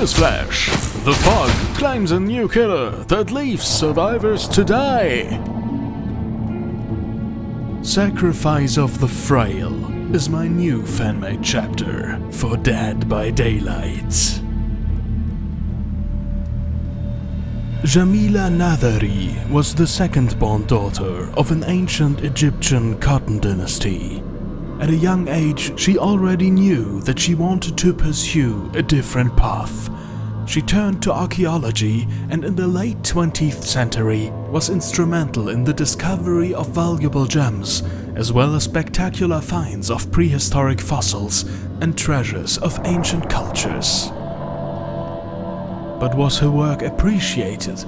Newsflash! The fog claims a new killer that leaves survivors to die! Sacrifice of the Frail is my new fan-made chapter for Dead by Daylight. Jamila Nathari was the second-born daughter of an ancient Egyptian cotton dynasty. At a young age, she already knew that she wanted to pursue a different path. She turned to archaeology and in the late 20th century was instrumental in the discovery of valuable gems, as well as spectacular finds of prehistoric fossils and treasures of ancient cultures. But was her work appreciated?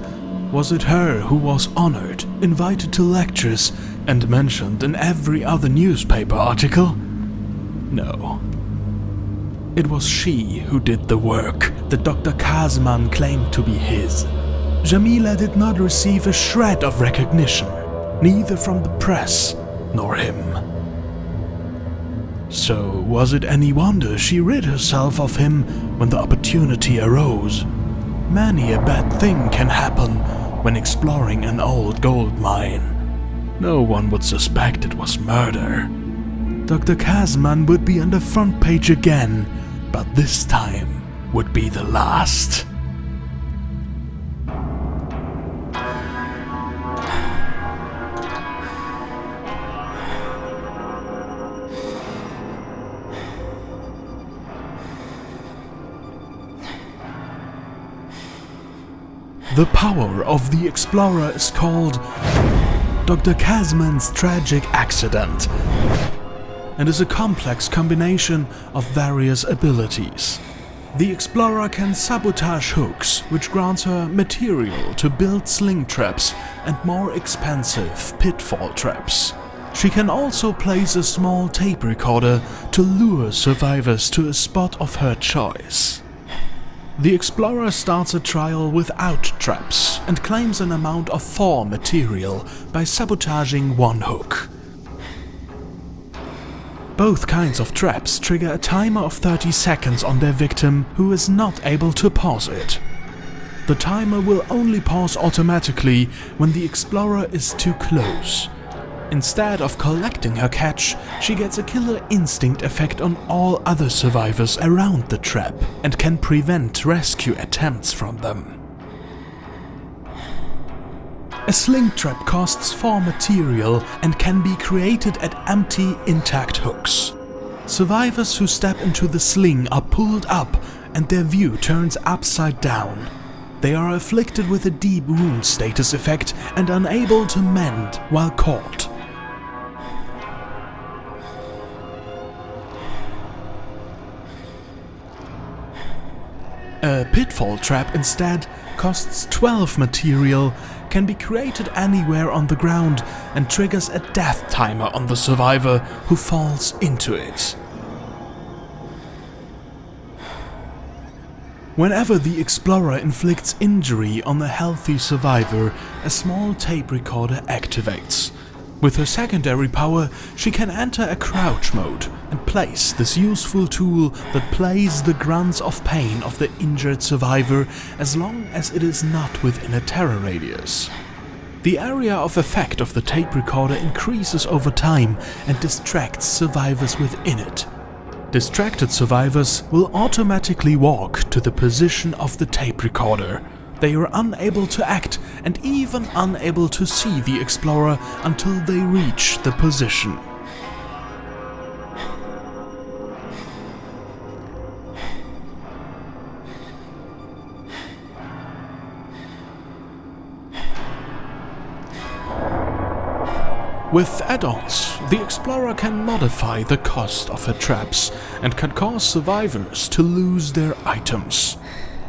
Was it her who was honored, invited to lectures, and mentioned in every other newspaper article? No. It was she who did the work that Dr. Kazman claimed to be his. Jamila did not receive a shred of recognition, neither from the press nor him. So was it any wonder she rid herself of him when the opportunity arose? Many a bad thing can happen when exploring an old gold mine. No one would suspect it was murder. Dr. Kazman would be on the front page again, but this time would be the last. The power of the explorer is called Dr. Kazman's tragic accident, and is a complex combination of various abilities. The explorer can sabotage hooks, which grants her material to build sling traps and more expensive pitfall traps. She can also place a small tape recorder to lure survivors to a spot of her choice. The explorer starts a trial without traps and claims an amount of 4 material by sabotaging one hook. Both kinds of traps trigger a timer of 30 seconds on their victim who is not able to pause it. The timer will only pause automatically when the explorer is too close. Instead of collecting her catch, she gets a killer instinct effect on all other survivors around the trap and can prevent rescue attempts from them. A sling trap costs 4 material and can be created at empty, intact hooks. Survivors who step into the sling are pulled up and their view turns upside down. They are afflicted with a deep wound status effect and unable to mend while caught. A pitfall trap instead costs 12 material, can be created anywhere on the ground and triggers a death timer on the survivor who falls into it. Whenever the explorer inflicts injury on a healthy survivor, a small tape recorder activates. With her secondary power, she can enter a crouch mode and place this useful tool that plays the grunts of pain of the injured survivor as long as it is not within a terror radius. The area of effect of the tape recorder increases over time and distracts survivors within it. Distracted survivors will automatically walk to the position of the tape recorder. They are unable to act and even unable to see the explorer until they reach the position. With add-ons, the explorer can modify the cost of her traps and can cause survivors to lose their items.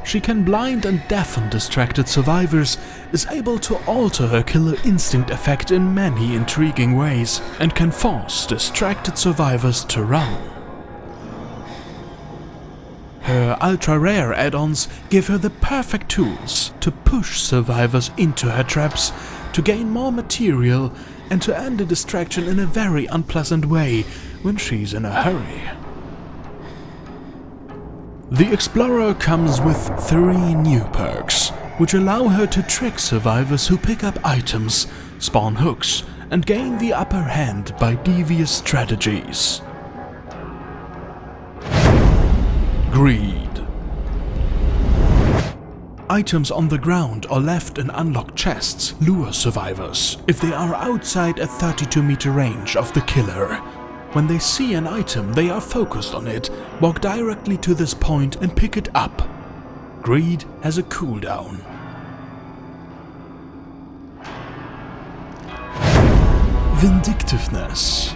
She can blind and deafen distracted survivors, is able to alter her killer instinct effect in many intriguing ways, and can force distracted survivors to run. Her ultra-rare add-ons give her the perfect tools to push survivors into her traps, to gain more material, and to end a distraction in a very unpleasant way when she's in a hurry. The Explorer comes with 3 new perks, which allow her to trick survivors who pick up items, spawn hooks, and gain the upper hand by devious strategies. Greed. Items on the ground or left in unlocked chests lure survivors if they are outside a 32-meter range of the killer. When they see an item, they are focused on it, walk directly to this point and pick it up. Greed has a cooldown. Vindictiveness.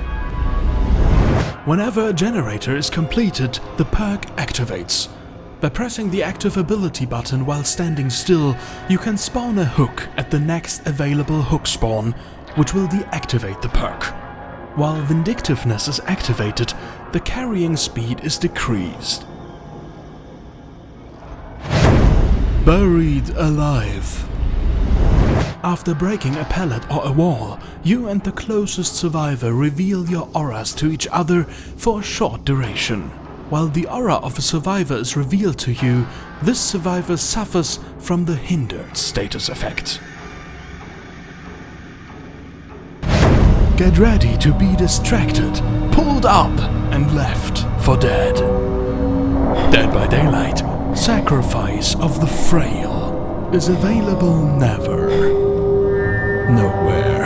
Whenever a generator is completed, the perk activates. By pressing the active ability button while standing still, you can spawn a hook at the next available hook spawn, which will deactivate the perk. While Vindictiveness is activated, the carrying speed is decreased. Buried alive. After breaking a pallet or a wall, you and the closest survivor reveal your auras to each other for a short duration. While the aura of a survivor is revealed to you, this survivor suffers from the hindered status effect. Get ready to be distracted, pulled up and left for dead. Dead by Daylight, Sacrifice of the Frail is available never, nowhere.